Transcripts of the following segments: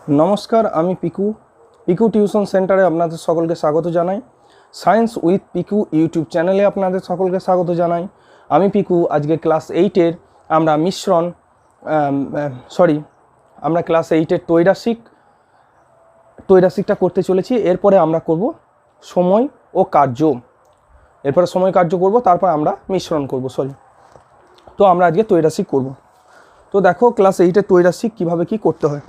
नमस्कार आमी पिकू पिकू टिউশন सेंटारे आपनादेर सकलके स्वागत Janai. Science with Piku YouTube चैनेले आपनादेर सकलके स्वागत जानाई। आमी पिकू आज के क्लास 8 आमरा मिश्रण आमरा क्लास 8 तैरासिकटा करते चलेछि। एरपरे आमरा करब समय ओ कार्य, एरपरे समय कार्य करब, तारपर आमरा मिश्रण करब। तो आमरा आज के तैरासिक करब। तो देखो क्लास 8 तैरासिक किभाबे कि करते हय।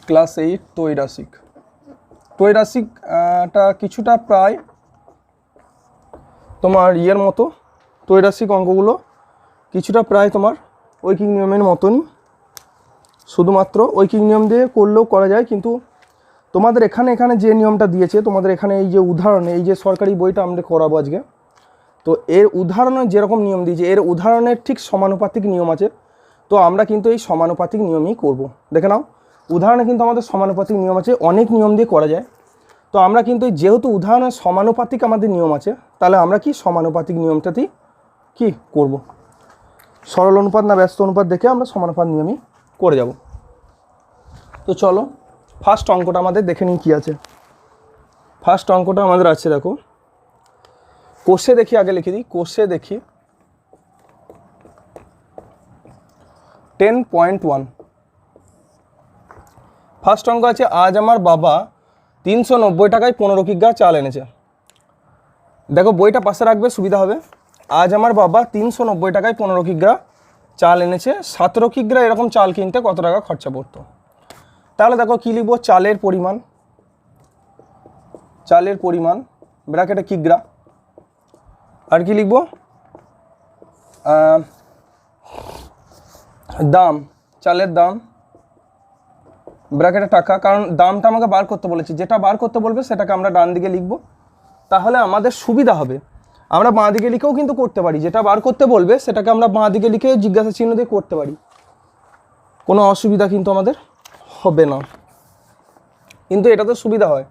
क्लास 8 तैरासिक किछुटा प्राय तोमार इयेर मतो तैरासिक अंकगुलो किछुटा प्राय तोमार ঐকিক नियमेर मतोई, शुधुमात्र ঐকিক नियम दिए करलेও करा যায়। किन्तु तोमादेर एखाने एखाने जे नियमटा दिएছে तोमादेर एखाने এই যে उदाहरण এই যে সরকারি বইটা আমরা করাবো আজকে, তো এর উদাহরণে যেরকম নিয়ম দিয়েছে এর উদাহরণের ঠিক সমানুপাতিক নিয়ম আছে। তো আমরা কিন্তু এই সমানুপাতিক নিয়মই করব। দেখে নাও উদাহরণে কিন্তু আমাদের সমানুপাতিক নিয়ম আছে, অনেক নিয়ম দিয়ে করা যায়। তো আমরা কিন্তু যেহেতু উদাহরণে সমানুপাতিক আমাদের নিয়ম আছে, তাহলে আমরা কি সমানুপাতিক নিয়মটাতেই কি করব, সরল অনুপাত না ব্যস্ত অনুপাত দেখে আমরা সমানুপাত নিয়মই করে যাব। তো চলো ফার্স্ট অঙ্কটা আমাদের দেখে নিই কি আছে। ফার্স্ট অঙ্কটা আমাদের আছে, দেখো কোষে দেখি, আগে লিখে দিই। কোষে দেখি 10.1 ফার্স্ট অঙ্ক আছে, আজ আমার বাবা 390 টাকায় 15 কিগ্রা চাল এনেছে। দেখো বইটা পাশে রাখবে, সুবিধা হবে। আজ আমার বাবা 390 টাকায় 15 কিগ্রা চাল এনেছে, 17 কিগ্রা এরকম চাল কিনতে কত টাকা খরচা পড়তো। তাহলে দেখো কি লিখবো, চালের পরিমাণ ব্র্যাকেটে কিগ্রা, আর কি লিখবো দাম, চালের দাম ব্র্যাকেটে টাকা, কারণ দামটা আমাকে বার করতে বলেছি, যেটা বার করতে বলবে সেটাকে আমরা ডান দিকে লিখব, তাহলে আমাদের সুবিধা হবে। আমরা বাঁ দিকে লিখেও কিন্তু করতে পারি, যেটা বার করতে বলবে সেটাকে আমরা বাঁ দিকে লিখে জিজ্ঞাসা চিহ্ন দিয়ে করতে পারি, কোনো অসুবিধা কিন্তু আমাদের হবে না, কিন্তু এটা তো সুবিধা হয়।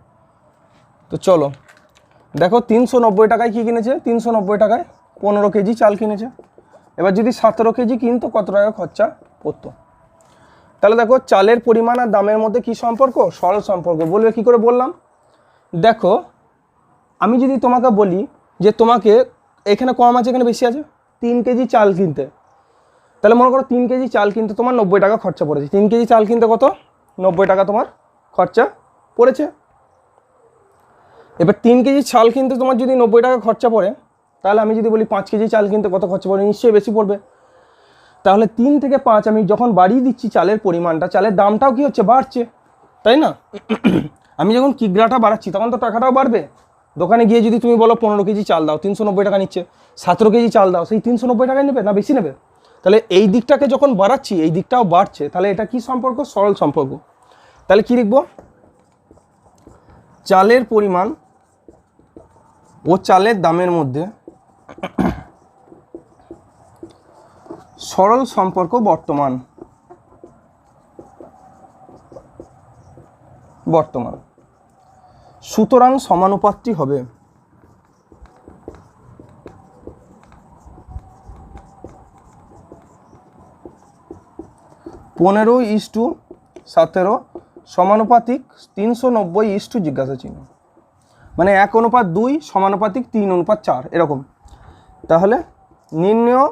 তো চলো দেখো 390 টাকায় কী কিনেছে, 390 টাকায় 15 কেজি চাল কিনেছে। এবার যদি 17 কেজি কিনতো কত টাকা খরচা পড়তো। তাহলে দেখো চালের পরিমাণ আর দামের মধ্যে কি সম্পর্ক, সরল সম্পর্ক। বলবে কি করে বললাম, দেখো আমি যদি তোমাকে বলি যে তোমাকে এখানে কম আছে এখানে বেশি আছে, 3 কেজি চাল কিনতে, তাহলে মনে করো 3 কেজি চাল কিনতে তোমার 90 টাকা খরচা পড়েছে। 3 কেজি চাল কিনতে কত, 90 টাকা তোমার খরচা পড়েছে। এবার 3 কেজি চাল কিনতে তোমার যদি 90 টাকা খরচা পড়ে, তাহলে আমি যদি বলি 5 কেজি চাল কিনতে কত খরচা পড়ে, নিশ্চয়ই বেশি পড়বে। তাহলে 3 থেকে 5 আমি যখন বাড়িয়ে দিচ্ছি চালের পরিমাণটা, চালের দামটাও কি হচ্ছে, বাড়ছে, তাই না? আমি যখন কিগ্রাটা বাড়াচ্ছি তখন তো টাকাটাও বাড়বে। দোকানে গিয়ে যদি তুমি বলো 15 কেজি চাল দাও, 390 টাকা নিচ্ছে, 17 কেজি চাল দাও, সেই 390 টাকায় নেবে না বেশি নেবে? তাহলে এই দিকটাকে যখন বাড়াচ্ছি এই দিকটাও বাড়ছে, তাহলে এটা কি সম্পর্ক, সরল সম্পর্ক। তাহলে কি লিখবো, চালের পরিমাণ ও চালের দামের মধ্যে সরল সম্পর্ক বর্তমান। সুতরাং সমানুপাতটি হবে 15:17 সমানুপাতিক 390 জিজ্ঞাসা চিহ্ন, মানে 1:2 সমানুপাতিক 3:4 এরকম। তাহলে নির্ণেয়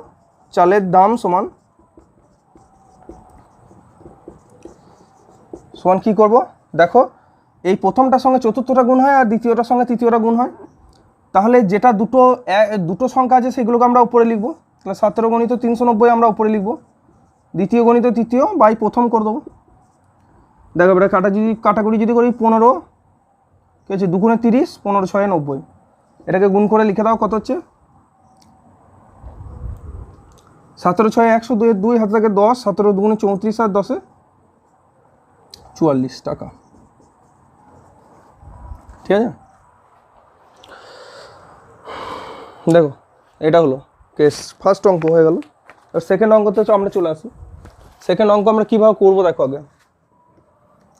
চালের দাম সমান কি করব, দেখো এই প্রথমটার সঙ্গে চতুর্থটা গুণ হয় আর দ্বিতীয়টার সঙ্গে তৃতীয়টা গুণ হয়। তাহলে যেটা দুটো সংখ্যা আছে সেগুলোকে আমরা উপরে লিখবো। তাহলে 17 গণিত 390 আমরা উপরে লিখবো, দ্বিতীয় গণিত তৃতীয় বাই প্রথম করে দেবো। দেখো এবার কাটাকুটি যদি করি 15 কি হচ্ছে, 2 গুণে 30, 15 6 90, এটাকে গুণ করে লিখে দাও, কত হচ্ছে 17 6 102, 2 হাতে থাকে 10, 17 2 গুণে 34 আর 10 44 টাকা। ঠিক আছে, দেখো এটা হলো কেস, ফার্স্ট অঙ্ক হয়ে গেল। আর সেকেন্ড অঙ্কতে আমরা চলে আসি। সেকেন্ড অঙ্ক আমরা কীভাবে করবো দেখো আগে।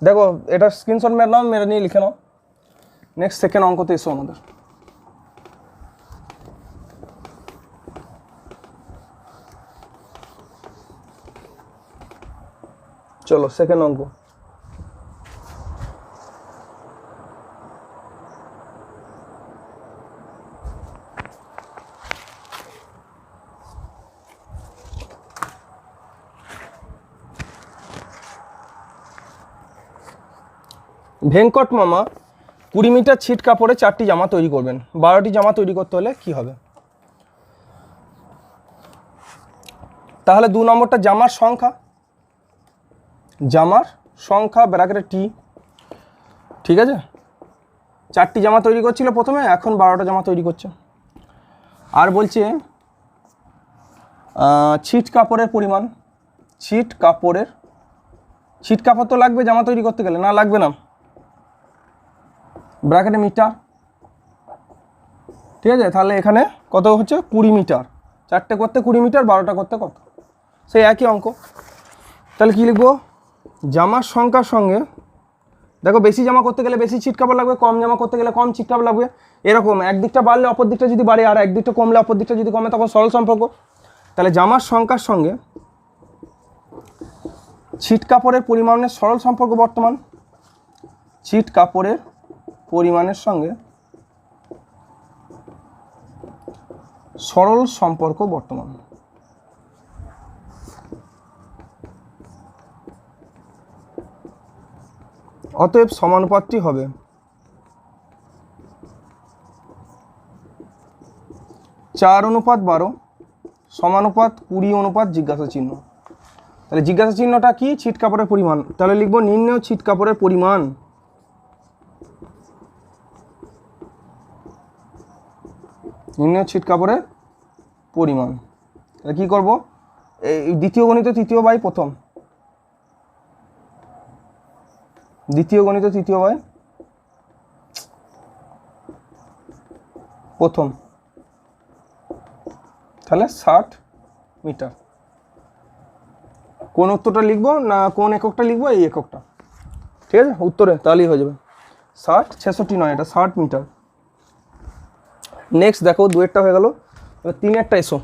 দেখো এটা স্ক্রিনশট মেরে নাও, মেরে নিয়ে লিখে নাও। নেক্সট সেকেন্ড অঙ্কতে এসো আমাদের। চলো সেকেন্ড অঙ্ক। ভেঙ্কট মামা 20 মিটার ছিট কাপড়ে 4টি জামা তৈরি করবেন। 12টি জামা তৈরি করতে হলে কি হবে? তাহলে 2 নম্বরটা জামার সংখ্যা ব্র্যাকেটে টি, ঠিক আছে। 4টি জামা তৈরি করছিল প্রথমে, এখন 12টা জামা তৈরি করছে। আর বলছে ছিট কাপড়ের পরিমাণ, ছিট কাপড় তো লাগবে জামা তৈরি করতে গেলে, না লাগবে না, ব্র্যাকেটে মিটার, ঠিক আছে। তাহলে এখানে কত হচ্ছে 20 মিটার, 4টে করতে 20 মিটার, 12টা করতে কত, সেই একই অঙ্ক। তাহলে কি লিখবো? জামার সংখ্যার সঙ্গে, দেখো বেশি জামা করতে গেলে বেশি ছিট কাপড় লাগবে, কম জামা করতে গেলে কম ছিট কাপড় লাগবে, এরকম একদিকটা বাড়লে অপর দিকটা যদি বাড়ে, আর একদিকটা কমলে অপর দিকটা যদি কমে, তখন সরল সম্পর্ক। তাহলে জামার সংখ্যার সঙ্গে ছিট কাপড়ের পরিমাণের সরল সম্পর্ক বর্তমান, ছিট কাপড়ের পরিমাণের সঙ্গে সরল সম্পর্ক বর্তমান। অতএব সমানুপাতটি হবে 4:12 সমানুপাত 20 জিজ্ঞাসা চিহ্ন। তাহলে জিজ্ঞাসা চিহ্নটা কি? ছিট কাপড়ের পরিমাণ। তাহলে লিখবো নির্ণেয় ছিট কাপড়ের পরিমাণ, নির্ণেয় ছিট কাপড়ের পরিমাণ। তাহলে কী করবো? এই দ্বিতীয় গণিত তৃতীয় বাই প্রথম, দ্বিতীয় গণিত তৃতীয় বাই প্রথম, তাহলে 60 মিটার। কোন উত্তরটা লিখবো না কোন এককটা লিখবো? এই এককটা, ঠিক আছে, উত্তরে তাহলেই হয়ে যাবে। 60, 66 নয়, এটা 60 মিটার। নেক্সট দেখো 2-এরটা হয়ে গেল, এবার 3-এরটা এসো,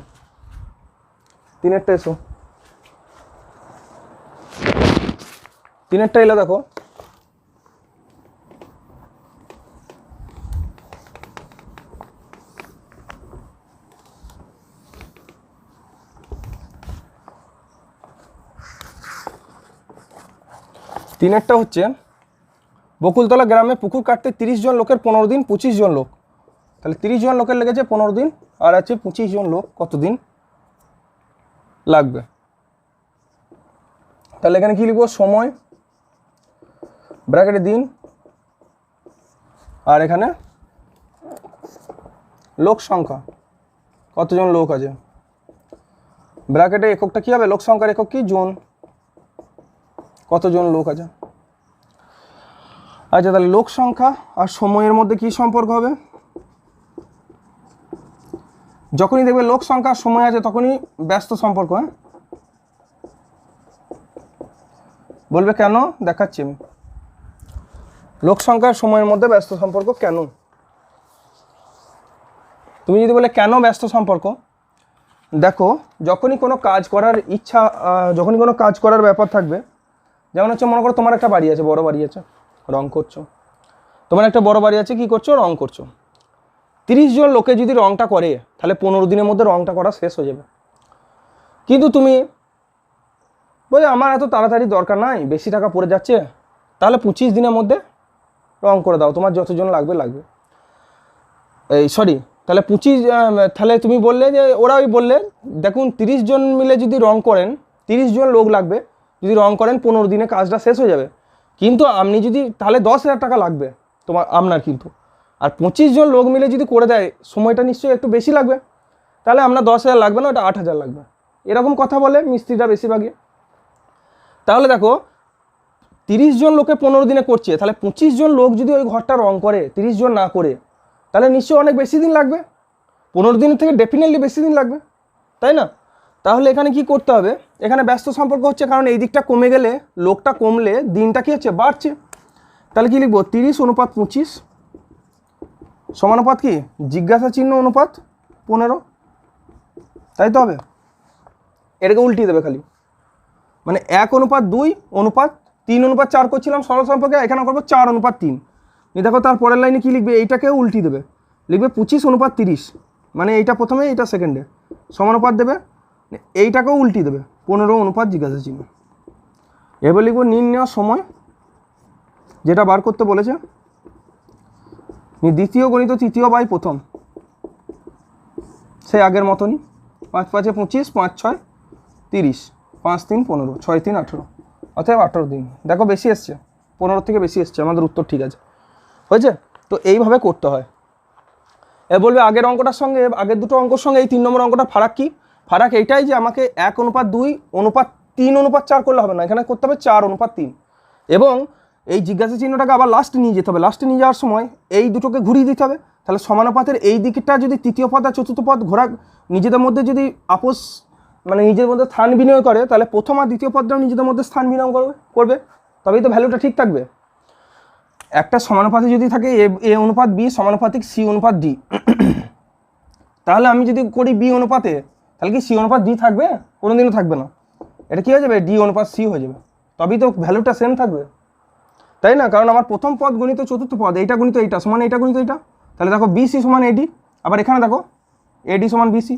3-এরটা এসো। 3-এরটা এলে দেখো তিনেরটা হচ্ছে বকুলতলা গ্রামে পুকুর কাটতে 30 জন লোকের 15 দিন 25 জন লোক। তাহলে 30 জন লোকের লেগেছে 15 দিন, আর আছে 25 জন লোক কত দিন লাগবে? তাহলে এখানে কি লিখবো? সময় ব্র্যাকেটে দিন, আর এখানে লোক সংখ্যা, কতজন লোক আছে, ব্র্যাকেটে এককটা কি হবে? লোক সংখ্যার একক কি? জন, কতজন লোক আছে। আচ্ছা, তাহলে লোক সংখ্যা আর সময়ের মধ্যে কি সম্পর্ক হবে? যখনই দেখবে লোক সংখ্যা সময় আছে তখনই ব্যস্ত সম্পর্ক। হ্যাঁ, বলবে কেন? দেখাচ্ছি আমি। লোক সংখ্যার সময়ের মধ্যে ব্যস্ত সম্পর্ক কেন? তুমি যদি বলে কেন ব্যস্ত সম্পর্ক, দেখো যখনই কোনো কাজ করার ইচ্ছা, যখনই কোনো কাজ করার ব্যাপার থাকবে, যেমন হচ্ছে মনে করো তোমার একটা বাড়ি আছে, বড় বাড়ি আছে, রং করছো, তোমার একটা বড় বাড়ি আছে, কি করছো? রং করছো। 30 জন লোকে যদি রংটা করে, তাহলে 15 দিনের মধ্যে রংটা করা শেষ হয়ে যাবে। কিন্তু তুমি বলে আমার এত তাড়াতাড়ি দরকার নাই, বেশি টাকা পড়ে যাচ্ছে, তাহলে 25 দিনের মধ্যে রং করে দাও, তোমার যতজন লাগবে লাগবে। এই সরি, তাহলে 25, তাহলে তুমি বললে যে ওরাই বললে দেখুন 30 জন মিলে যদি রং করেন, 30 জন লোক লাগবে, যদি রং করেন 15 দিনে কাজটা শেষ হয়ে যাবে। কিন্তু আপনি যদি, তাহলে 10,000 টাকা লাগবে আপনার, কিন্তু আর 25 জন লোক মিলে যদি করে দেয়, সময়টা নিশ্চয়ই একটু বেশি লাগবে, তাহলে আপনার 10,000 লাগবে না, ওটা 8,000 লাগবে, এরকম কথা বলে মিস্ত্রিটা বেশিরভাগই। তাহলে দেখো 30 জন লোকে 15 দিনে করছে, তাহলে 25 জন লোক যদি ওই ঘরটা রং করে, 30 জন না করে, তাহলে নিশ্চয়ই অনেক বেশি দিন লাগবে, 15 দিনের থেকে ডেফিনেটলি বেশি দিন লাগবে, তাই না? তাহলে এখানে কি করতে হবে, এখানে ব্যস্ত সম্পর্ক হচ্ছে, কারণ এই দিকটা কমে গেলে লোকটা কমলে দিনটা কি হচ্ছে, বাড়ছে। তাহলে কি লিখবো, 30:25 সমানুপাত কি, জিজ্ঞাসা চিহ্ন অনুপাত 15, তাই তো হবে। এটাকে উল্টিয়ে দেবে খালি, মানে 1:2:3:4 করছিলাম সরল সম্পর্কে, এখানে করবো 4:3। দেখো তার পরের লাইনে কি লিখবে, এইটাকেও উল্টিয়ে দেবে, লিখবে 25:30, মানে এইটা প্রথমে এইটা সেকেন্ডে, সমানুপাত দেবে, এইটাকেও উল্টিয়ে দেবে 15 জিজ্ঞাসা চিহ্ন। এবার লিখবো নির্ণয় সময়, যেটা বার করতে বলেছে, দ্বিতীয় গণিত তৃতীয় বাই প্রথম, সেই আগের মতনই, 5×5 = 25, 5×6 = 30, 5×3 = 15, 6×3 = 18, অতএব 18 দিন। দেখো বেশি এসছে, 15 থেকে বেশি এসছে, আমাদের উত্তর ঠিক আছে, হয়েছে। তো এইভাবে করতে হয়। এ বলবে আগের অঙ্কটার সঙ্গে, আগের দুটো অঙ্কর সঙ্গে এই 3 নম্বর অঙ্কটা ফারাক কি, ফারাক এইটাই যে আমাকে 1:2:3:4 করলে হবে না, এখানে করতে হবে 4:3। এবং এই জিজ্ঞাসা চিহ্নটাকে আবার লাস্টে নিয়ে যেতে হবে, লাস্টে নিয়ে যাওয়ার সময় এই দুটোকে ঘুরিয়ে দিতে হবে। তাহলে সমানুপাতের এই দিকটা যদি তৃতীয় পদ আর চতুর্থ পদ ঘোরা নিজেদের মধ্যে যদি আপোষ, মানে নিজের মধ্যে স্থান বিনিময় করে, তাহলে প্রথম আর দ্বিতীয় পদটাও নিজেদের মধ্যে স্থান বিনিময় করবে, তবেই তো ভ্যালুটা ঠিক থাকবে। একটা সমানুপাতে যদি থাকে এ অনুপাত বি সমানুপাতিক সি অনুপাত ডি, তাহলে আমি যদি করি বি অনুপাতে, তাহলে কি সি অনুপাত ডি থাকবে? কোনোদিনও থাকবে না, এটা কি হয়ে যাবে, ডি অনুপাত সি হয়ে যাবে, তবেই তো ভ্যালুটা সেম থাকবে, তাই না? কারণ আমার প্রথম পদ গণিত চতুর্থ পদ, এইটা গণিত এইটা সমান এইটা গণিত এইটা, তাহলে দেখো বিসি সমান এডি, আবার এখানে দেখো এডি সমান বিসি,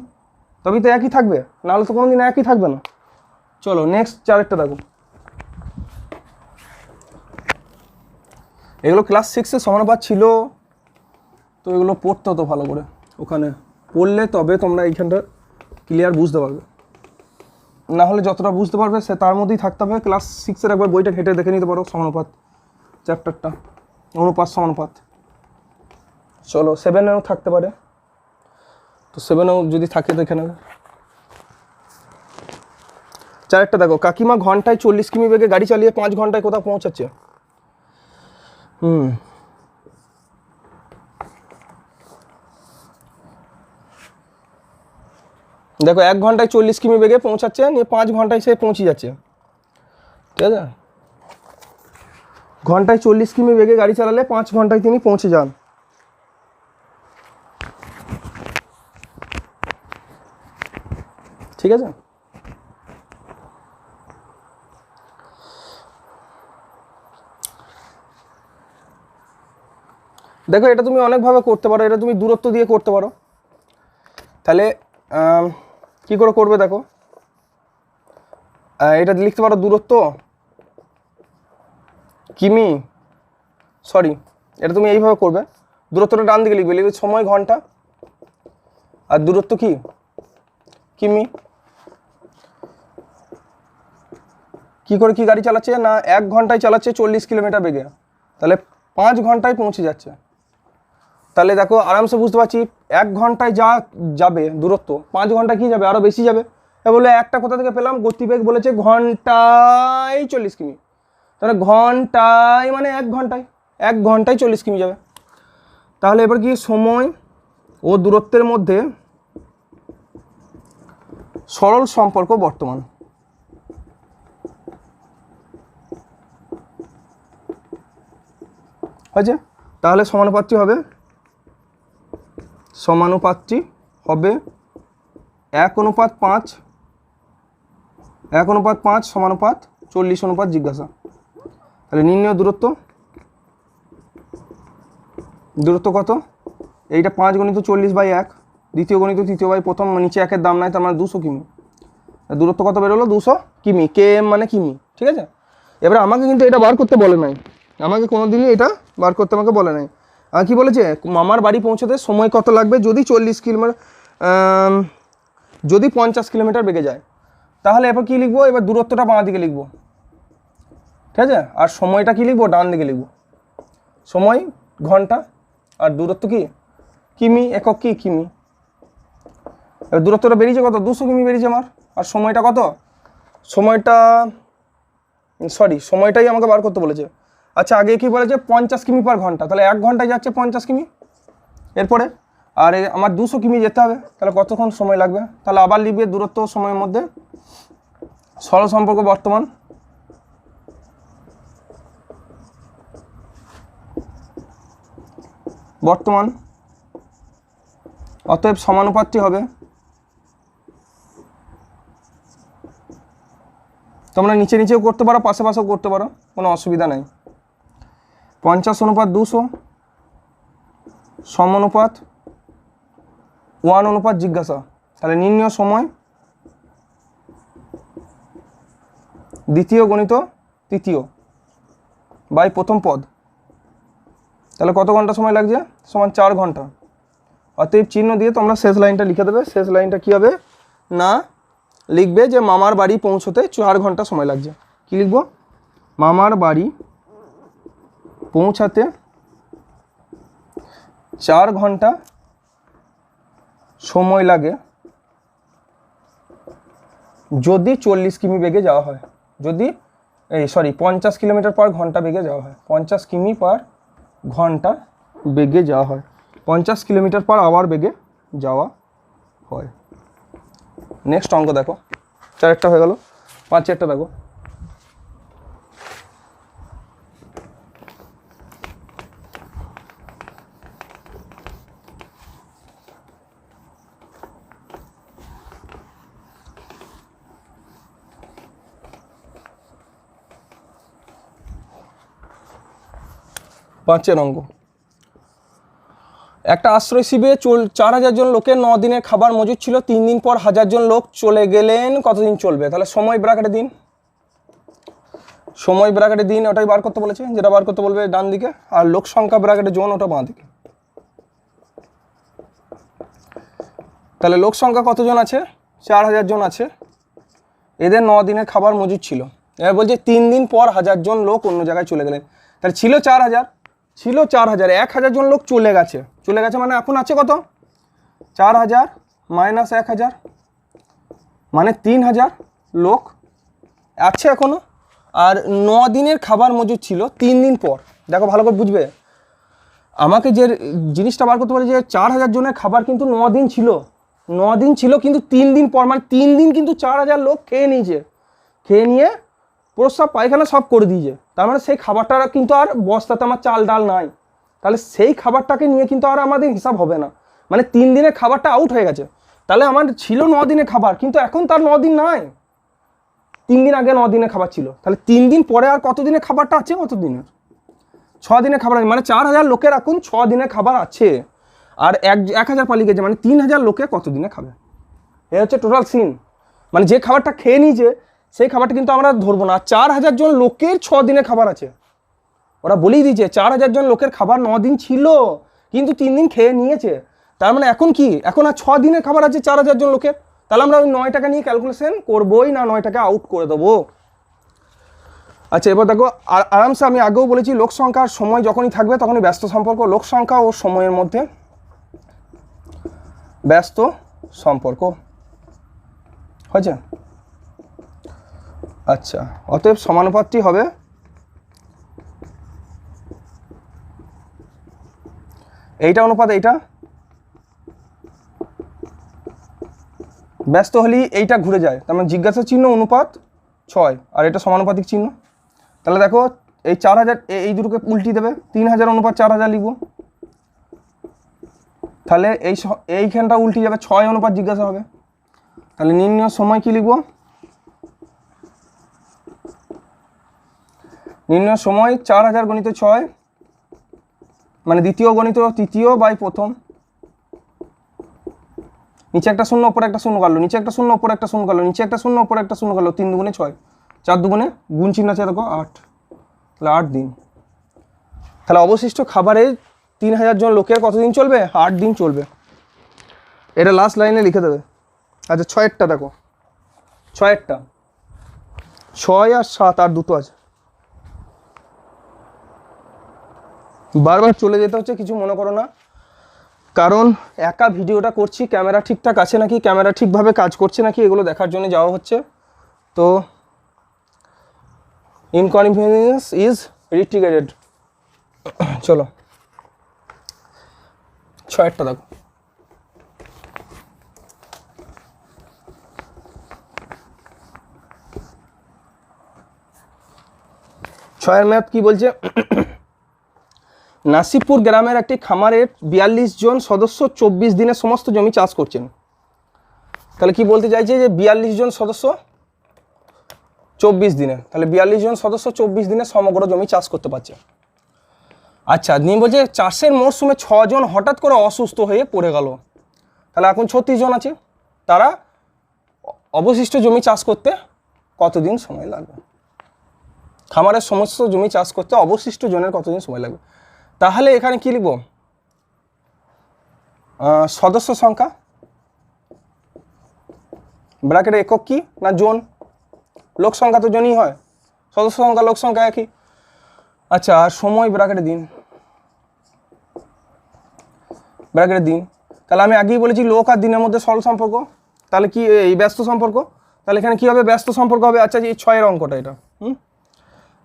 তবেই তো একই থাকবে, নাহলে তো কোনোদিন একই থাকবে না। চলো নেক্সট চারেরটা দেখো। এগুলো ক্লাস 6-এ সমানুপাত ছিল, তো এগুলো পড়তে হতো ভালো করে, ওখানে পড়লে তবে তোমরা এইখানটা ক্লিয়ার বুঝতে পারবে, না হলে যতটা বুঝতে পারবে সে তার মধ্যেই থাকতে হবে। ক্লাস 6-এর একবার বইটা ঘেটে দেখে নিতে পারো, সমানুপাত চ্যাপ্টারটা, অনুপাত সমানুপাত। চলো 7-এও থাকতে পারে, তো 7-এও যদি থাকে দেখে নেবে। চারেরটা দেখো, কাকিমা ঘন্টায় 40 কিমি বেগে গাড়ি চালিয়ে 5 ঘন্টায় কোথাও পৌঁছাচ্ছে। দেখো 1 ঘন্টায় 40 কিমি বেগে পৌঁছাচ্ছে, নিয়ে 5 ঘন্টায় সে পৌঁছে যাচ্ছে, ঠিক আছে। ঘন্টায় 40 কিমি বেগে গাড়ি চালালে 5 ঘন্টায় তিনি পৌঁছে যান। ঠিক আছে, দেখো এটা তুমি অনেকভাবে করতে পারো, এটা তুমি দূরত্ব দিয়ে করতে পারো। তাহলে কি করে করবে দেখো, এটা লিখতে পারো দূরত্ব কিমি, সরি এটা তুমি এইভাবে করবে, দূরত্বটা ডান দিকে লিখবে, লিখবে সময় ঘন্টা আর দূরত্ব কি কিমি। কি করে কি গাড়ি চালাচ্ছে না, 1 ঘন্টায় চালাচ্ছে 40 কিলোমিটার বেগে, তাহলে 5 ঘন্টায় পৌঁছে যাচ্ছে। তাহলে দেখো আরামসে বুঝতে পারছি 1 ঘন্টায় যা যাবে দূরত্ব, 5 ঘন্টায় কি যাবে, আরও বেশি যাবে। বলে একটা কোথা থেকে পেলাম, গতিবেগ বলেছে ঘন্টায় 40 কিমি, তাহলে ঘন্টায় মানে 1 ঘন্টায়, 1 ঘন্টায় 40 কিমি যাবে। তাহলে এবার কি সময় ও দূরত্বের মধ্যে সরল সম্পর্ক বর্তমান, হয়েছে। তাহলে সমানুপাতটি হবে 1:5 সমানুপাত 40 জিজ্ঞাসা। তাহলে নির্ণয় দূরত্ব, দূরত্ব কত, এইটা 5 × 40/1, দ্বিতীয় গণিত তৃতীয় বাই প্রথম, নিচে 1-এর দাম নাই, তার মানে 200 কিমি। দূরত্ব কত বেরোলো, 200 কিমি, কেএম মানে কিমি, ঠিক আছে। এবারে আমাকে কিন্তু এটা বার করতে বলে নাই, আমাকে কোনো দিনই এটা বার করতে আমাকে বলে নাই। আর কি বলেছে, মামার বাড়ি পৌঁছতে সময় কত লাগবে যদি 40 কিলোমিটার, যদি 50 কিলোমিটার বেগে যায়। তাহলে এবার কি লিখবো, এবার দূরত্বটা বাঁ দিকে লিখবো, ঠিক আছে, আর সময়টা কি লিখবো, ডান দিকে লিখবো। সময় ঘন্টা আর দূরত্ব কি কিমি, একক কি কিমি। এবার দূরত্বটা বেরিয়েছে কত, 200 কিমি বেরিয়েছে আমার, আর সময়টা কত, সময়টাই আমাকে বার করতে বলেছে। আচ্ছা আগে কি বলেছে, 50 কিমি পার ঘন্টা, তাহলে 1 ঘন্টায় যাচ্ছে 50 কিমি। এরপরে আর আমার 200 কিমি যেতে হবে, তাহলে কতক্ষণ সময় লাগবে? তাহলে আবার লিখবে দূরত্ব সময়ের মধ্যে সরল সম্পর্ক বর্তমান। অতএব সমানুপাতটি হবে, তোমরা নিচে নিচেও করতে পারো, পাশে পাশেও করতে পারো, কোনো অসুবিধা নেই। 50:200 সমানুপাত 1 অনুপাত জিজ্ঞাসা। তাহলে নির্ণয় সময় দ্বিতীয় গণিত তৃতীয় বাই প্রথম পদ। তাহলে কত ঘন্টা সময় লাগছে? সমান 4 ঘন্টা। অতএব চিহ্ন দিয়ে তোমরা শেষ লাইনটা লিখে দেবে। শেষ লাইনটা কী হবে না, লিখবে যে মামার বাড়ি পৌঁছতে 4 ঘন্টা সময় লাগছে। কি লিখব? মামার বাড়ি পৌঁছাতে 4 ঘন্টা সময় লাগে যদি 40 কিমি বেগে যাওয়া হয়, যদি 50 কিলোমিটার পার ঘন্টা বেগে যাওয়া হয়, 50 কিমি পার ঘন্টা বেগে যাওয়া হয়, 50 কিলোমিটার পার আওয়ার বেগে যাওয়া হয়। নেক্সট অঙ্ক দেখো, 4টা হয়ে গেল, 5টা দেখো। পাঁচের অঙ্ক, একটা আশ্রয় শিবিরে 4000 জন লোকের 9 দিনের খাবার মজুদ ছিল। 3 দিন পর 1000 জন লোক চলে গেলেন, কতদিন চলবে? তাহলে সময় ব্র্যাকেটে দিন, সময় ব্র্যাকেটে দিন, ওটাই বার করতে বলেছে, যেটা বার করতে বলবে ডান দিকে, আর লোক সংখ্যা ব্র্যাকেটে জন, ওটা বাঁ দিকে। তাহলে লোক সংখ্যা কতজন আছে? 4000 জন আছে, এদের 9 দিনের খাবার মজুদ ছিল। এবার বলছে 3 দিন পর 1000 জন লোক অন্য জায়গায় চলে গেলেন। তাহলে ছিল 4000, 1000 জন লোক চলে গেছে মানে এখন আছে কত? 4000 মাইনাস 1000 মানে 3000 লোক আছে এখনো। আর 9 দিনের খাবার মজুদ ছিল 3 দিন পর। দেখো ভালো করে বুঝবে, আমাকে যে জিনিসটা বার করতে পারে যে 4000 জনের খাবার কিন্তু 9 দিন ছিল, 9 দিন ছিল, কিন্তু 3 দিন পর, মানে 3 দিন কিন্তু 4000 লোক খেয়ে নিয়েছে, খেয়ে নিয়ে প্রস্রাব পায়খানা সব করে দিয়েছে। তার মানে সেই খাবারটা কিন্তু আর বস্তাতে আমার চাল ডাল নাই, তাহলে সেই খাবারটাকে নিয়ে কিন্তু আর আমাদের হিসাব হবে না, মানে 3 দিনের খাবারটা আউট হয়ে গেছে। তাহলে আমার ছিল 9 দিনের খাবার, কিন্তু এখন তার 9 দিন নাই, 3 দিন আগে 9 দিনের খাবার ছিল। তাহলে 3 দিন পরে আর কত দিনের খাবারটা আছে? কত দিনের? 6 দিনের খাবার আছে, মানে 4000 লোকের এখন 6 দিনের খাবার আছে। আর 1000 পালিয়ে গেছে, মানে 3000 লোকে কত দিনে খাবে? এ হচ্ছে টোটাল সিন। মানে যে খাবারটা খেয়ে নিয়েছে সেই খাবারটা কিন্তু আমরা ধরবো না। 4000 জন লোকের 6 দিনের খাবার আছে, ওরা বলেই দিয়েছে 4000 জন লোকের খাবার 9 দিন ছিল, কিন্তু 3 দিন খেয়ে নিয়েছে। তার মানে এখন কি, এখন আর 6 দিনের খাবার আছে 4000 জন লোকের। তাহলে আমরা ওই 9টাকে নিয়ে ক্যালকুলেশন করবোই না, 9টাকে আউট করে দেবো। আচ্ছা, এবার দেখো আরামসে, আমি আগেও বলেছি লোক সংখ্যার সময় যখনই থাকবে তখনই ব্যস্ত সম্পর্ক, লোক সংখ্যা ও সময়ের মধ্যে ব্যস্ত সম্পর্ক হয়েছে। আচ্ছা, অতএব সমানুপাতটি হবে এইটা অনুপাত এইটা, ব্যস্ত হলেই এইটা ঘুরে যায়, তার মানে জিজ্ঞাসা চিহ্ন অনুপাত 6, আর এটা সমানুপাতিক চিহ্ন। তাহলে দেখো এই 4000 এই দুটোকে উল্টি দেবে, 3000 অনুপাত 4000 লিখব। তাহলে এইখানটা উল্টি যাবে, 6 অনুপাত জিজ্ঞাসা হবে। তাহলে নির্ণয় সময় কি লিখব? নির্ণয় সময় 4000 গণিত 6, মানে দ্বিতীয় গণিত তৃতীয় বাই প্রথম। নিচে একটা শূন্য ওপরে একটা শূন্য কাটলো, নিচে একটা শূন্য ওপরে একটা শূন্য কাটলো, নিচে একটা শূন্য ওপরে একটা শূন্য কাটলো, 3 দুগুণে 6, 4 দুগুণে গুণ চিহ্ন আছে দেখো 8, তাহলে 8 দিন। তাহলে অবশিষ্ট খাবারে 3000 জন লোকের কতদিন চলবে? 8 দিন চলবে। এটা লাস্ট লাইনে লিখে দেবে। আচ্ছা, 6এরটা দেখো, 6এরটা 6 আর 7 আর দুটো আছে, বারবার চলে যেতে হচ্ছে, কিছু মনে করো না, কারণ একা ভিডিওটা করছি, ক্যামেরা ঠিকঠাক আছে নাকি, ক্যামেরা ঠিকভাবে কাজ করছে নাকি, এগুলো দেখার জন্য যাওয়া হচ্ছে। তো ইনকনভিনিয়েন্স ইজ রিটিগেটেড। চলো 6এরটা দেখো, ছয়ের ম্যাথ কি বলছে? নাসিপুর গ্রামের একটি খামারের 42 জন সদস্য 24 দিনে সমস্ত জমি চাষ করছেন। তাহলে কি বলতে চাইছে যে 42 জন সদস্য 24 দিনে, তাহলে 42 জন সদস্য 24 দিনে সমগ্র জমি চাষ করতে পারছে। আচ্ছা, নিয়ে বলছে চাষের মরশুমে 6 জন হঠাৎ করে অসুস্থ হয়ে পড়ে গেল, তাহলে এখন 36 জন আছে, তারা অবশিষ্ট জমি চাষ করতে কতদিন সময় লাগবে? খামারের সমস্ত জমি চাষ করতে অবশিষ্ট জনের কতদিন সময় লাগবে? তাহলে এখানে কি লিখব? সদস্য সংখ্যা ব্র্যাকেটে একক কি না জন, লোক সংখ্যা তো জনই হয়, সদস্য সংখ্যা লোক সংখ্যা একই। আচ্ছা, আর সময় ব্র্যাকেটে দিন, ব্র্যাকেটে দিন। তাহলে আমি আগেই বলেছি লোক আর দিনের মধ্যে সরল সম্পর্ক, তাহলে কি এই ব্যস্ত সম্পর্ক, তাহলে এখানে কি হবে? ব্যস্ত সম্পর্ক হবে। আচ্ছা, এই 6-এর অঙ্কটা এটা,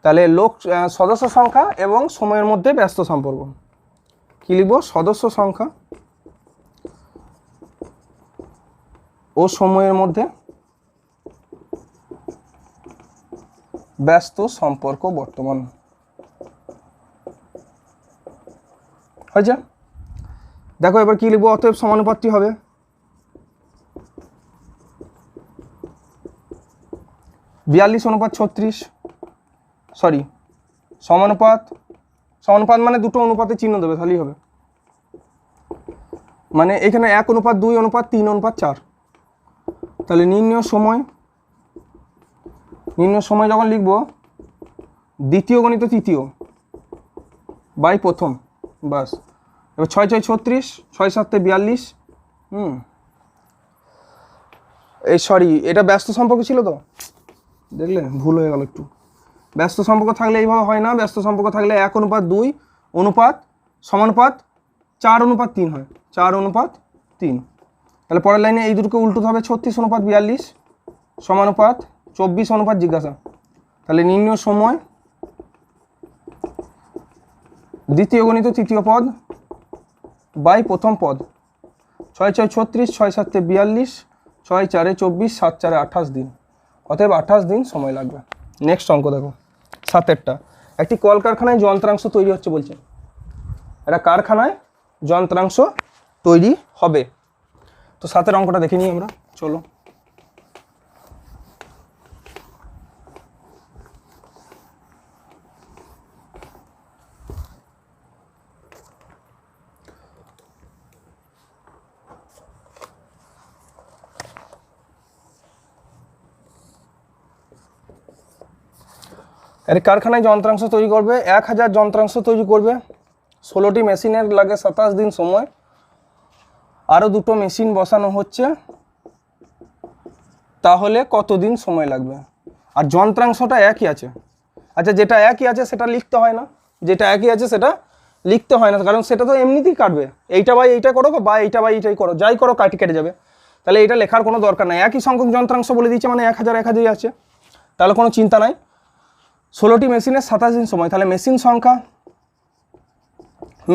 তাহলে লোক সদস্য সংখ্যা এবং সময়ের মধ্যে ব্যস্ত সম্পর্ক কি লিখব? সদস্য সংখ্যা ও সময়ের মধ্যে ব্যস্ত সম্পর্ক বর্তমান। হয়েছে? দেখো এবার কি লিখব? অতএব সমানুপাতটি হবে (42:36), সরি সমানুপাত, সমানুপাত মানে দুটো অনুপাতে চিহ্ন দেবে তাহলেই হবে, মানে এখানে 1:2:3:4। তাহলে নির্ণয় সময় যখন লিখব দ্বিতীয় গণিত তৃতীয় বাই প্রথম, বাস। এবার 6×6 = 36, 6×7 = 42। এই সরি, এটা ব্যস্ত সম্পর্ক ছিল তো, দেখলে ভুল হয়ে গেল একটু। ব্যস্ত সম্পর্ক থাকলে এইভাবে হয় না, ব্যস্ত সম্পর্ক থাকলে 1:2 অনুপাত সমানুপাত 4:3 হয়, 4:3। তাহলে পরের লাইনে এই দুটোকে উল্টোতে হবে, 36:42 সমানুপাত 24 জিজ্ঞাসা। তাহলে নির্ণয় সময় দ্বিতীয় গণিত তৃতীয় পদ বাই প্রথম পদ। 6×6 = 36, 6×7 = 42, 6×4 = 24, 7×4 = 28 দিন। অতএব 28 দিন সময় লাগবে। নেক্সট অঙ্ক দেখো 7-এরটা। একটি কলকারখানায় যন্ত্রাংশ তৈরি হচ্ছে বলছে, এটা কারখানায় যন্ত্রাংশ তৈরি হবে। তো 7-এর অঙ্কটা দেখে নিই আমরা, চলো। এর কারখানায় যন্ত্রাংশ তৈরি করবে, 1000 যন্ত্রাংশ তৈরি করবে, 16টি মেশিনের লাগে 27 দিন সময়, আরও 2টো মেশিন বসানো হচ্ছে, তাহলে কতদিন সময় লাগবে? আর যন্ত্রাংশটা একই আছে। আচ্ছা, যেটা একই আছে সেটা লিখতে হয় না, যেটা একই আছে সেটা লিখতে হয় না, কারণ সেটা তো এমনিতেই কাটবে, এইটা বাই এইটা করো বা এইটা বাই এইটাই করো, যাই করো কেটে যাবে, তাহলে এটা লেখার কোনো দরকার নাই। একই সংখ্যক যন্ত্রাংশ বলে দিচ্ছে মানে 1000 আছে, তাহলে কোনো চিন্তা নাই। 16টি মেশিনের 27 দিন সময়, তাহলে মেশিন সংখ্যা,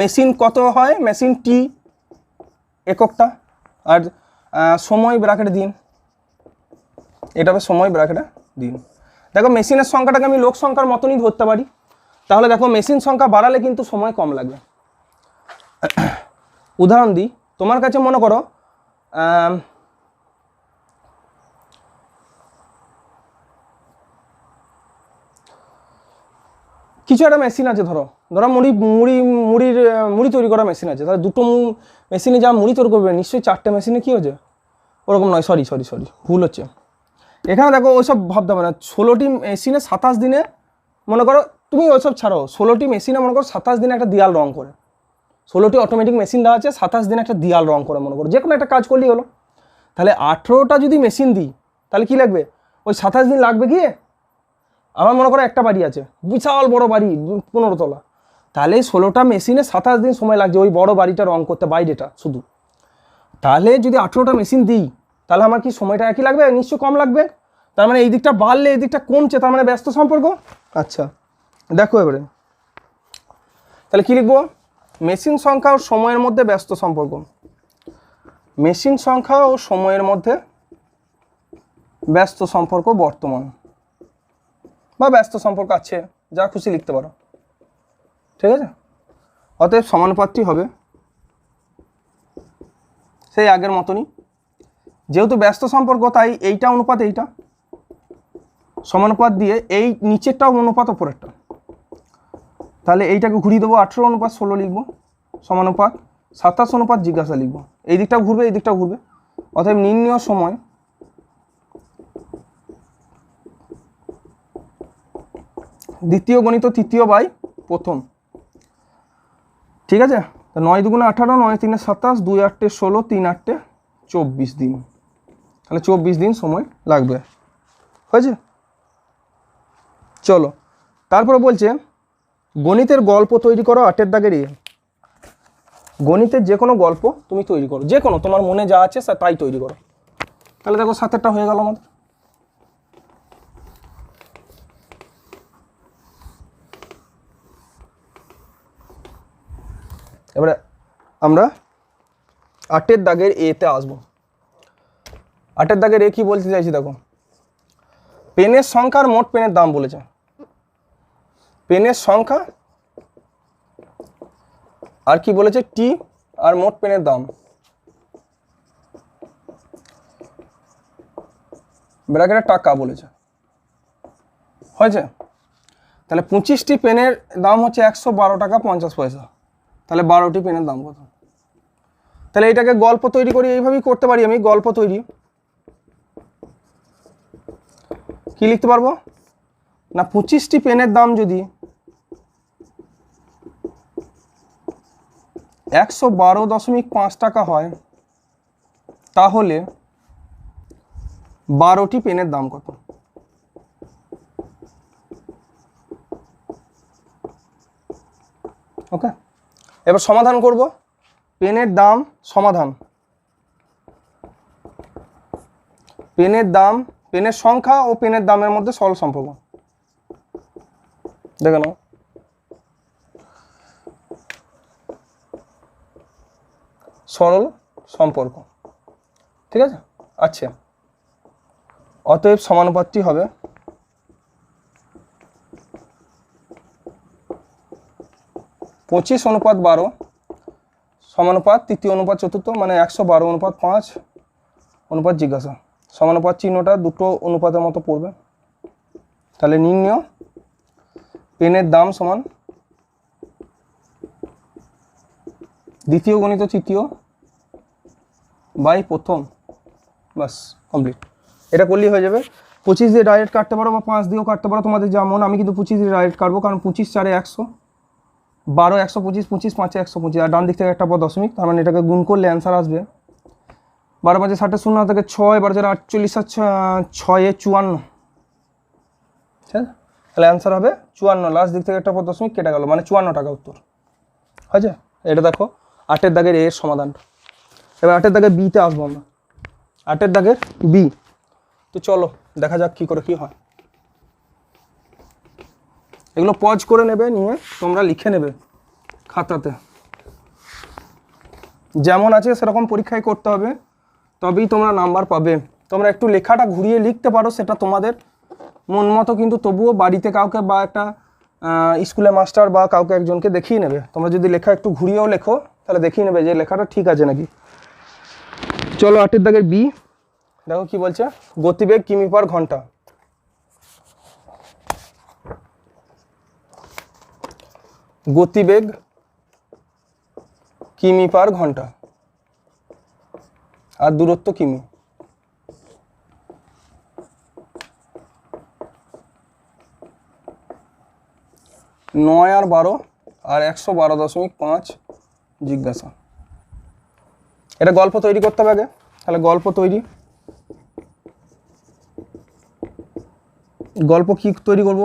মেশিন কত হয়? মেশিন টি এককটা, আর সময় ব্র্যাকেটে দিন, এটা হবে সময় ব্র্যাকেটে দিন। দেখো মেশিনের সংখ্যাটাকে আমি লোক সংখ্যার মতনই ধরতে পারি, তাহলে দেখো মেশিন সংখ্যা বাড়ালে কিন্তু সময় কম লাগবে। উদাহরণ দিই, তোমার কাছে মনে করো কিছু একটা মেশিন আছে, ধরো মুড়ি তৈরি করা মেশিন আছে, তাহলে 2টো মেশিনে যা মুড়ি তৈরি করবে, নিশ্চয়ই 4টে মেশিনে কী হচ্ছে? ওরকম নয়, সরি ভুল হচ্ছে। এখানে দেখো ওইসব ভাবতে হবে না, 16টি মেশিনে 27 দিনে, মনে করো তুমি ওইসব ছাড়ো, 16টি মেশিনে মনে করো 27 দিনে একটা দেয়াল রং করে, 16টি অটোমেটিক মেশিন দেওয়া আছে, 27 দিনে একটা দেয়াল রং করে, মনে করো যে কোনো একটা কাজ করলেই হলো। তাহলে 18টা যদি মেশিন দিই তাহলে কি লাগবে? ওই 27 দিন লাগবে কি? আমার মনে করো একটা বাড়ি আছে, বিশাল বড় বাড়ি, 15 তলা, তাহলে 16টা মেশিনে 27 দিন সময় লাগছে ওই বড় বাড়িটা রং করতে, বাইরেটা শুধু। তাহলে যদি 18টা মেশিন দিই তাহলে আমার কি সময়টা একই লাগবে? নিশ্চয় কম লাগবে। তার মানে এই দিকটা বাড়লে এই দিকটা কমছে, তার মানে ব্যস্ত সম্পর্ক। আচ্ছা দেখো এবারে তাহলে কি লিখবো? মেশিন সংখ্যা ও সময়ের মধ্যে ব্যস্ত সম্পর্ক, মেশিন সংখ্যা ও সময়ের মধ্যে ব্যস্ত সম্পর্ক বর্তমান, বা ব্যস্ত সম্পর্ক আছে যা খুশি লিখতে পারো, ঠিক আছে। অতএব সমানুপাতটি হবে সেই আগের মতনই, যেহেতু ব্যস্ত সম্পর্ক তাই এইটা অনুপাত এইটা সমানুপাত দিয়ে এই নিচেরটাও অনুপাত ওপরেরটা, তাহলে এইটাকে ঘুরিয়ে দেবো 18:16 লিখবো সমানুপাত 27 জিজ্ঞাসা লিখবো, এই দিকটাও ঘুরবে এই দিকটাও ঘুরবে। অতএব নির্ণয় সময় দ্বিতীয় গণিত তৃতীয় বাই প্রথম, ঠিক আছে। 9 দুগুণে 18, 9 3 27, 2 8 16, 3 8 24 দিন, তাহলে 24 দিন সময় লাগবে, হয়েছে। চলো তারপরে বলছে গণিতের গল্প তৈরি করো 8 দাগের এ। গণিতের যে কোনো গল্প তুমি তৈরি করো, যে কোনো তোমার মনে যা আছে তাই তৈরি করো। তাহলে দেখো 7টা হয়ে গেল আমাদের। এবারে আমরা 8 দাগের এতে আসবো। 8 দাগের এ কি বলতে চাইছি দেখো, পেনের সংখ্যা আর মোট পেনের দাম বলেছে। পেনের সংখ্যা আর কি বলেছে, টি আর মোট পেনের দাম, ব্র্যাকেটে টাকা বলেছে, হয়েছে। তাহলে 25টি পেনের দাম হচ্ছে 112 টাকা 50 পয়সা, তাহলে 12টি পেনের দাম কত। তাহলে এটাকে গল্প তৈরি করি, এইভাবেই করতে পারি আমি। গল্প তৈরি কি লিখতে পারবো না, 25টি পেনের দাম যদি 112.5 টাকা হয় তাহলে 12টি পেনের দাম কত। ওকে, এবার সমাধান করব। পেনের দাম সমাধান, পেনের দাম, পেনের সংখ্যা ও পেনের দামের মধ্যে সরল সম্পর্ক দেখে নাও। সরল সম্পর্ক, ঠিক আছে। আচ্ছা, অতএব সমানুপাতটি হবে পঁচিশ অনুপাত 12 সমানুপাত তৃতীয় অনুপাত চতুর্থ, মানে 112:5 অনুপাত জিজ্ঞাসা। সমানুপাত চিহ্নটা দুটো অনুপাতের মতো পড়বে। তাহলে নির্ণয় পেনের দাম সমান দ্বিতীয় গণিত তৃতীয় বাই প্রথম, বাস কমপ্লিট। এটা করলেই হয়ে যাবে। 25 দিয়ে ডাইরেক্ট কাটতে পারো বা 5 দিয়েও কাটতে পারো তোমাদের যেমন। আমি কিন্তু 25 দিয়ে ডাইরেক্ট কাটবো, কারণ 25 4 100, 12 125, 25 5 125, আর ডান দিক থেকে একটা পর দশমিক, তার মানে এটাকে গুণ করলে অ্যান্সার আসবে 12 5 60 0 থেকে 6, 12 4 48 আর 6 54, ঠিক আছে। তাহলে অ্যান্সার হবে 54, লাস্ট দিক থেকে একটা পর দশমিক কেটে গেল, মানে 54 টাকা উত্তর, হয়েছে। এটা দেখো 8 দাগের এর সমাধান। এবার 8 দাগের বিতে আসবো আমরা। 8 দাগের বি, তো চলো দেখা যাক কি করে কি হয়। এগুলো পজ করে নেবে, নিয়ে তোমরা লিখে নেবে খাতাতে, যেমন আছে সেরকম পরীক্ষায় করতে হবে, তবেই তোমরা নাম্বার পাবে। তোমরা একটু লেখাটা ঘুরিয়ে লিখতে পারো, সেটা তোমাদের মন মতো, কিন্তু তবুও বাড়িতে কাউকে বা একটা স্কুলে মাস্টার বা কাউকে একজনকে দেখিয়ে নেবে। তোমরা যদি লেখা একটু ঘুরিয়েও লেখো তাহলে দেখিয়ে নেবে যে লেখাটা ঠিক আছে নাকি। চলো 8 দাগের বি দেখো কি বলছে, গতিবেগ কিমি পার ঘন্টা। গতিবেগ কিমি পার ঘন্টা আর দূরত্ব কিমি। 9 আর 12 আর 112.5 জিজ্ঞাসা। এটা গল্প তৈরি করতে হবে আগে। তাহলে গল্প তৈরি, গল্প কি তৈরি করব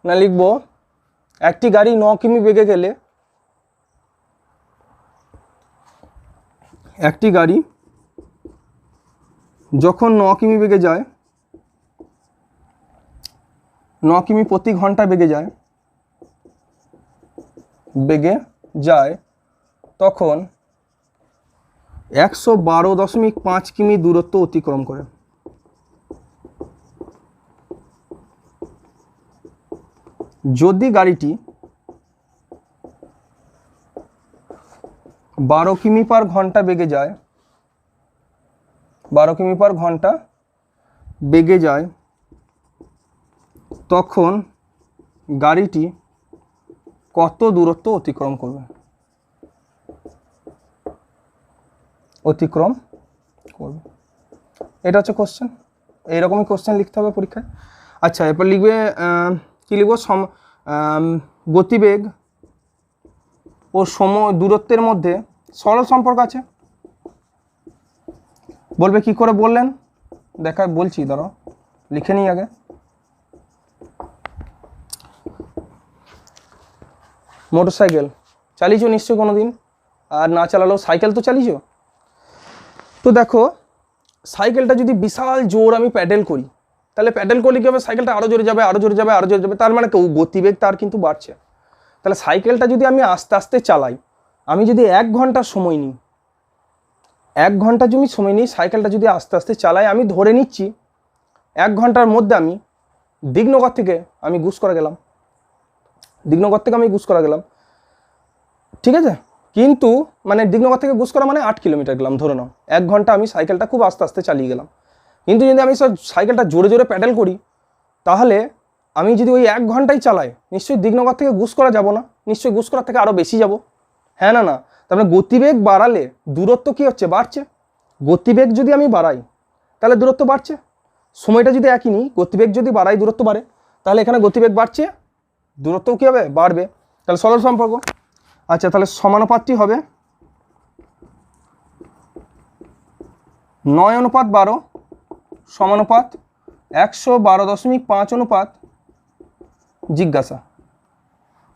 না, লিখব একটি গাড়ি 9 কিমি বেগে গেলে, একটি গাড়ি যখন 9 কিমি বেগে যায়, 9 কিমি প্রতি ঘন্টা বেগে যায়, তখন 112.5 কিমি দূরত্ব অতিক্রম করে। যদি গাড়িটি 12 কিমি পার ঘন্টা বেগে যায়, 12 কিমি পার ঘন্টা বেগে যায়, তখন গাড়িটি কত দূরত্ব অতিক্রম করবে? অতিক্রম করবে, এটা হচ্ছে কোশ্চেন। এইরকমই কোশ্চেন লিখতে হবে পরীক্ষায়। আচ্ছা, এরপর লিখবে কি লিখবো, গতিবেগ ও সময় দূরত্বের মধ্যে সরল সম্পর্ক আছে। বলবে কি করে বললেন, দেখা বলছি, ধরো লিখে নিই আগে। মোটরসাইকেল চালিয়েছো নিশ্চয়ই কোনো দিন, আর না চালালেও সাইকেল তো চালিয়েছো। তো দেখো, সাইকেলটা যদি বিশাল জোর আমি প্যাডেল করি, তাহলে প্যাডেল করলে কী হবে, সাইকেলটা আরও জোরে যাবে, আরও জোরে যাবে, আরও জোরে যাবে, তার মানে গতিবেগ তার কিন্তু বাড়ছে। তাহলে সাইকেলটা যদি আমি আস্তে আস্তে চালাই, আমি যদি 1 ঘন্টা সময় নিই, 1 ঘন্টা যদি সময় নিই, সাইকেলটা যদি আস্তে আস্তে চালাই, আমি ধরে নিচ্ছি 1 ঘন্টার মধ্যে আমি দিগনগর থেকে আমি গুসকরা গেলাম, দিগনগর থেকে আমি গুসকরা গেলাম, ঠিক আছে। কিন্তু মানে দিগনগর থেকে গুসকরা মানে 8 কিলোমিটার গেলাম ধরে নাও, 1 ঘন্টা আমি সাইকেলটা খুব আস্তে আস্তে চালিয়ে গেলাম। কিন্তু যদি আমি সাইকেলটা জোরে জোরে প্যাডেল করি, তাহলে আমি যদি ওই 1 ঘন্টাই চালাই, নিশ্চয়ই দিগনগর থেকে গুসকরা যাব না, নিশ্চয়ই গুসকরা থেকে আরও বেশি যাব, হ্যাঁ না না। তার মানে গতিবেগ বাড়ালে দূরত্ব কি হচ্ছে, বাড়ছে। গতিবেগ যদি আমি বাড়াই তাহলে দূরত্ব বাড়ছে, সময়টা যদি একই নিই, গতিবেগ যদি বাড়াই দূরত্ব বাড়ে, তাহলে এখানে গতিবেগ বাড়ছে, দূরত্বও কী হবে, বাড়বে, তাহলে সরল সম্পর্ক। আচ্ছা, তাহলে সমানুপাতটি হবে 9:12 সমানুপাত 112.5 অনুপাত জিজ্ঞাসা।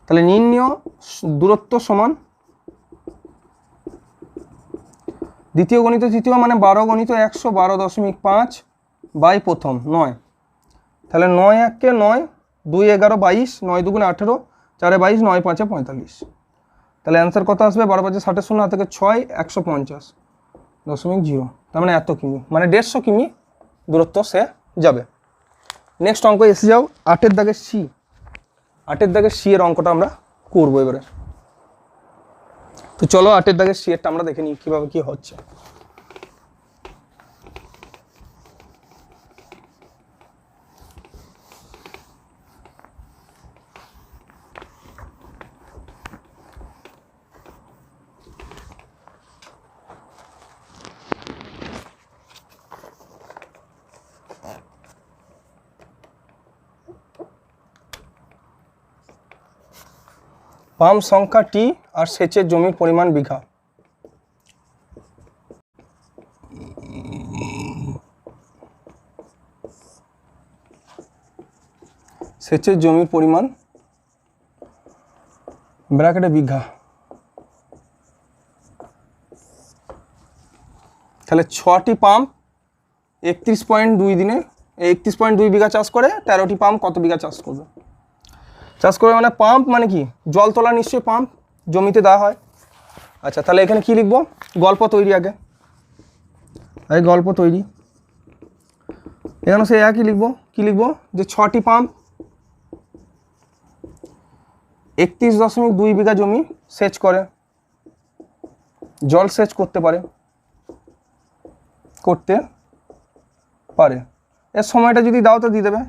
তাহলে নির্ণয় দূরত্ব সমান দ্বিতীয় গণিত তৃতীয়, মানে 12 গণিত 112.5 বাই প্রথম 9। তাহলে 9 1 9, 2 11 22, 9 2 18, 4 22, 9 5 45। তাহলে অ্যান্সার কত আসবে, 12 5 60 0 থেকে 6 150.0, তার মানে এত কিমি, মানে 150 কিমি দূরত্ব সে যাবে। নেক্সট অঙ্ক এসে যাও, 8-এর দাগের সি। 8-এর দাগের সি এর অঙ্কটা আমরা করবো এবারে। তো চলো 8-এর দাগের সি এরটা আমরা দেখে নিই কীভাবে কী হচ্ছে। পাম্প সংখ্যা টি আর সেচের জমির পরিমাণ বিঘা। সেচের জমির পরিমাণ ব্র্যাকেটে বিঘা। তাহলে 6টি পাম্প 31.2 দিনে 31.2 বিঘা চাষ করে, 13টি পাম্প কত বিঘা চাষ করবে? চাষ করবে মানে পাম্প মানে কি, জল তোলা, নিশ্চয়ই পাম্প জমিতে দেওয়া হয়। আচ্ছা, তাহলে এখানে কি লিখবো, গল্প তৈরি আগে, এই গল্প তৈরি। এখানে সে একই লিখবো, কি লিখবো, যে 6টি পাম্প 31.2 বিঘা জমি সেচ করে, জল সেচ করতে পারে, এর সময়টা যদি দাও তো দিয়ে দেবে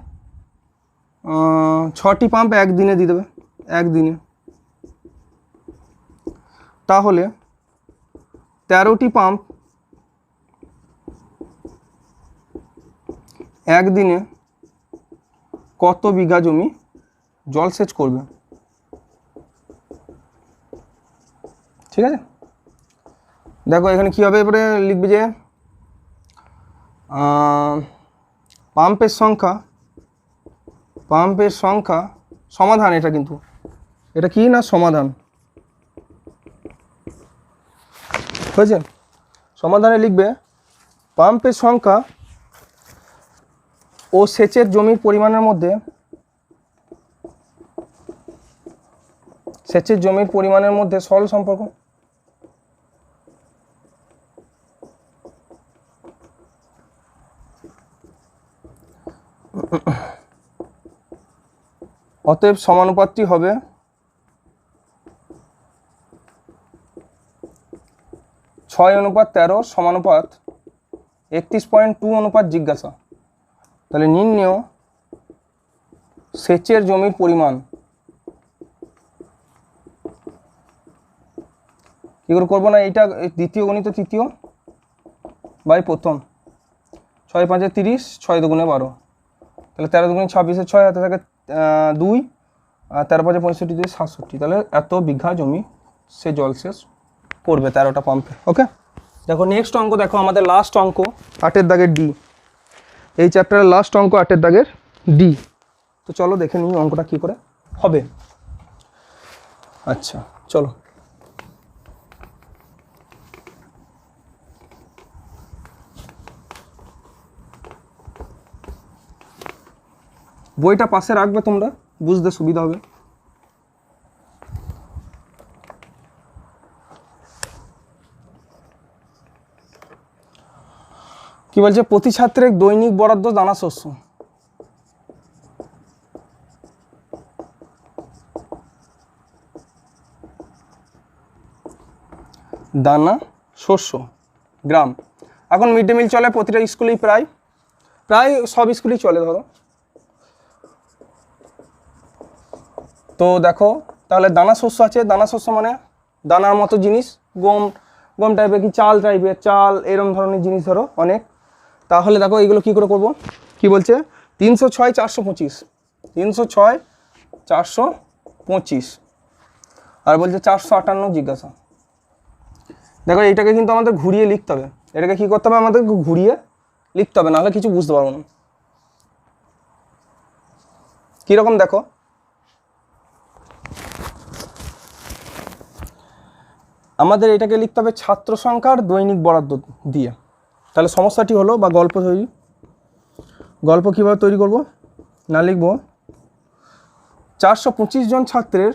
6টি পাম্প 1 দিনে দিয়ে দেবে, 1 দিনে। তাহলে 13টি পাম্প 1 দিনে কত বিঘা জমি জল সেচ করবে? ঠিক আছে, দেখো এখানে কী হবে, এবারে লিখবে যে পাম্পের সংখ্যা সমাধান, এটা কিন্তু এটা কি না সমাধান হয়েছে। সমাধানে লিখবে পাম্পের সংখ্যা ও সেচের জমির পরিমাণের মধ্যে সরল সম্পর্ক। অতএব সমানুপাতটি হবে 6:13 সমানুপাত 31.2 অনুপাত জিজ্ঞাসা। তাহলে নির্ণেয় সেচের জমির পরিমাণ। কি করে করবো না, এইটা দ্বিতীয় গণিত তৃতীয় বাই প্রথম। 6 5 30, 6 2 12, তাহলে 13 2 26, 6 হাতে থাকে 2, আর 13 5 65 দিয়ে 67। তাহলে এত বিঘা জমি সে জলসেচ করবে 13টা পাম্পে। ওকে, দেখো নেক্সট অঙ্ক, দেখো আমাদের লাস্ট অঙ্ক 8-এর দাগের ডি। এই চ্যাপ্টারের লাস্ট অঙ্ক 8-এর দাগের ডি। তো চলো দেখে নিই অঙ্কটা কী করে হবে। আচ্ছা চলো, বইটা পাশে রাখবে তোমরা, বুঝতে সুবিধা হবে। কি বলছে, প্রতি ছাত্রের দৈনিক বরাদ্দ দানা শস্য। দানা শস্য গ্রাম। এখন মিড ডে মিল চলে প্রতিটা স্কুলেই, প্রায় সব স্কুলেই চলে ধরো। তো দেখো তাহলে দানা শস্য আছে, দানা শস্য মানে দানার মতো জিনিস, গম টাইপের, কি চাল টাইপের, চাল এরকম ধরনের জিনিস ধরো অনেক। তাহলে দেখো এইগুলো কী করে করব, কি বলছে 306 425, 306 425, আর বলছে 458 জিজ্ঞাসা। দেখো এইটাকে কিন্তু আমাদের ঘুরিয়ে লিখতে হবে, এটাকে কী করতে হবে, আমাদের ঘুরিয়ে লিখতে হবে, নাহলে কিছু বুঝতে পারবো না। কীরকম দেখো, আমাদের এটাকে লিখতে হবে ছাত্র সংখ্যার দৈনিক বরাদ্দ দিয়ে। তাহলে সমস্যাটি হলো, বা গল্প কীভাবে তৈরি করব না, লিখব 425 জন ছাত্রের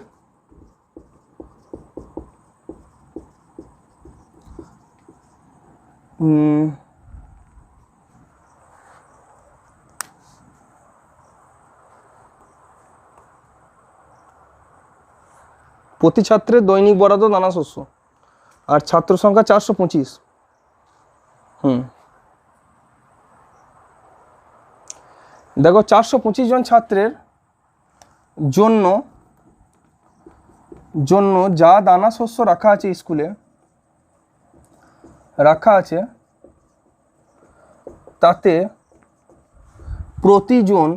প্রতি ছাত্রের দৈনিক বরাদ্দ দানা শস্য, আর ছাত্র সংখ্যা 425। দেখো 425 জন ছাত্রের জন্য যা দানা শস্য রাখা আছে স্কুলে, রাখা আছে তাতে প্রতিজন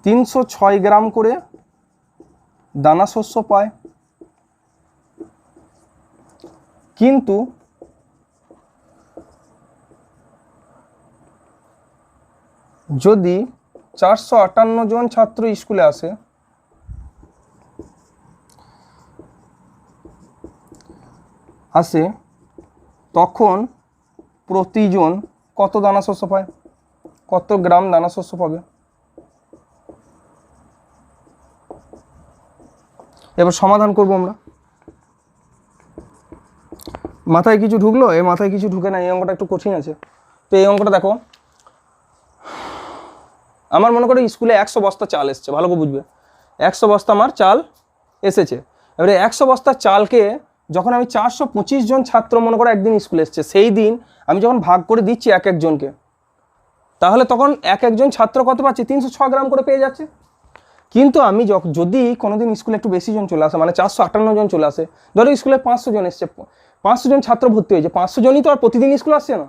306 গ্রাম করে দানা শস্য পায়। কিন্তু যদি 458 জন ছাত্র স্কুলে আসে তখন প্রতিজন কত দানা শস্য পায়, কত গ্রাম দানা শস্য পাবে। এবার সমাধান করব আমরা। মাথায় কিছু ঢুকলো, এই মাথায় কিছু ঢুকে না, এই অঙ্কটা একটু কঠিন আছে। তো এই অঙ্কটা দেখো, আমার মনে করো স্কুলে 100 বস্তা চাল এসছে, ভালো করে বুঝবে, 100 বস্তা আমার চাল এসেছে। এবারে 100 বস্তা চালকে যখন আমি 425 জন ছাত্র মনে করো একদিন স্কুলে এসছে, সেই দিন আমি যখন ভাগ করে দিচ্ছি এক একজনকে, তাহলে তখন এক একজন ছাত্র কত পাচ্ছে, 306 গ্রাম করে পেয়ে যাচ্ছে। কিন্তু আমি যদি কোনোদিন স্কুলে একটু বেশি জন চলে আসে, মানে 458 জন চলে আসে, ধরো স্কুলে 500 জন এসছে, 500 জন ছাত্র ভর্তি হয়েছে, 500 জনই তো আর প্রতিদিন স্কুলে আসছে না,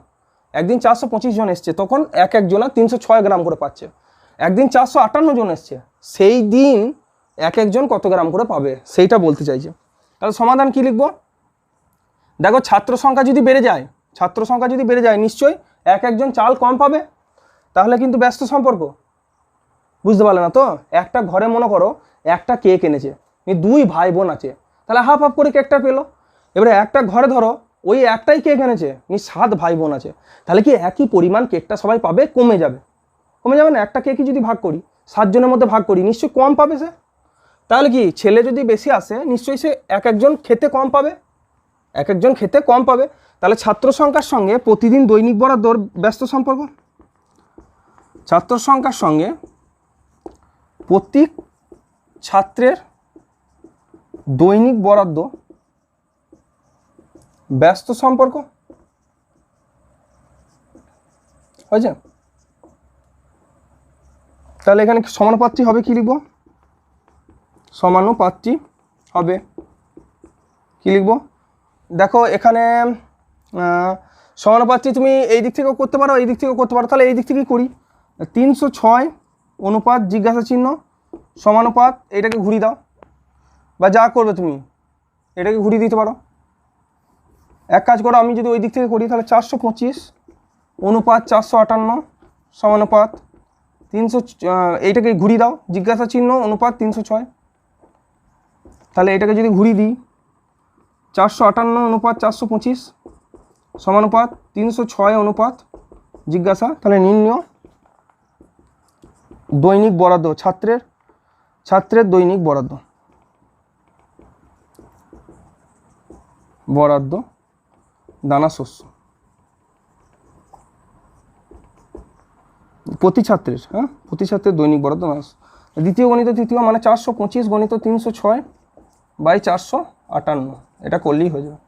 একদিন 425 জন এসছে, তখন এক একজনা 306 গ্রাম করে পাচ্ছে। একদিন 458 জন এসছে, সেই দিন এক একজন কত গ্রাম করে পাবে সেইটা বলতে চাইছে। তাহলে সমাধান কি লিখব, দেখো ছাত্র সংখ্যা যদি বেড়ে যায় নিশ্চয়ই এক একজন চাল কম পাবে, তাহলে কিন্তু ব্যস্ত সম্পর্ক, বুঝতে পারলে না তো। একটা ঘরে মনে করো একটা কেক এনেছে, 2 ভাই বোন আছে, তাহলে হাফ হাফ করে কেকটা পেলো। এবারে একটা ঘরে ধরো ওই একটাই কেক এনেছে, 7 ভাই বোন আছে, তাহলে কি একই পরিমাণ কেকটা সবাই পাবে, কমে যাবে না। একটা কেকই যদি ভাগ করি, 7 জনের মধ্যে ভাগ করি, নিশ্চয়ই কম পাবে সে। তাহলে কি ছেলে যদি বেশি আসে নিশ্চয়ই সে এক একজন খেতে কম পাবে। তাহলে ছাত্র সংখ্যার সঙ্গে প্রতিদিন দৈনিক বরাদ্দর ব্যস্ত সম্পর্ক, ছাত্র সংখ্যার সঙ্গে প্রতি ছাত্রের দৈনিক বরাদ্দ ব্যস্ত সম্পর্ক হয়েছে। তাহলে এখানে সমানুপাতটি হবে কি লিখব? সমানুপাতটি হবে কি লিখব? দেখো এখানে সমানুপাতটি তুমি এই দিক থেকেও করতে পারো, এই দিক থেকেও করতে পারো। তাহলে এই দিক থেকেই করি। 306 অনুপাত জিজ্ঞাসা চিহ্ন সমানুপাত, এটাকে ঘুরিয়ে দাও, বা যা করবে তুমি এটাকে ঘুরিয়ে দিতে পারো। এক কাজ করো, আমি যদি ওই দিক থেকে করি তাহলে 425 অনুপাত 458 সমানুপাত 300, এইটাকে ঘুরিয়ে দাও, জিজ্ঞাসা চিহ্ন অনুপাত 306। তাহলে এটাকে যদি ঘুরিয়ে দিই 458 অনুপাত 425 সমানুপাত 306 অনুপাত জিজ্ঞাসা। তাহলে নির্ণয় দৈনিক বরাদ্দ, ছাত্রের দৈনিক বরাদ্দ দানা শস্য প্রতি ছাত্রের, প্রতি ছাত্রের দৈনিক বরাদ্দ দানা শস্য। দ্বিতীয় গণিত তৃতীয় মানে 425 গণিত 306 বাই 458, এটা করলেই হয়ে যাবে।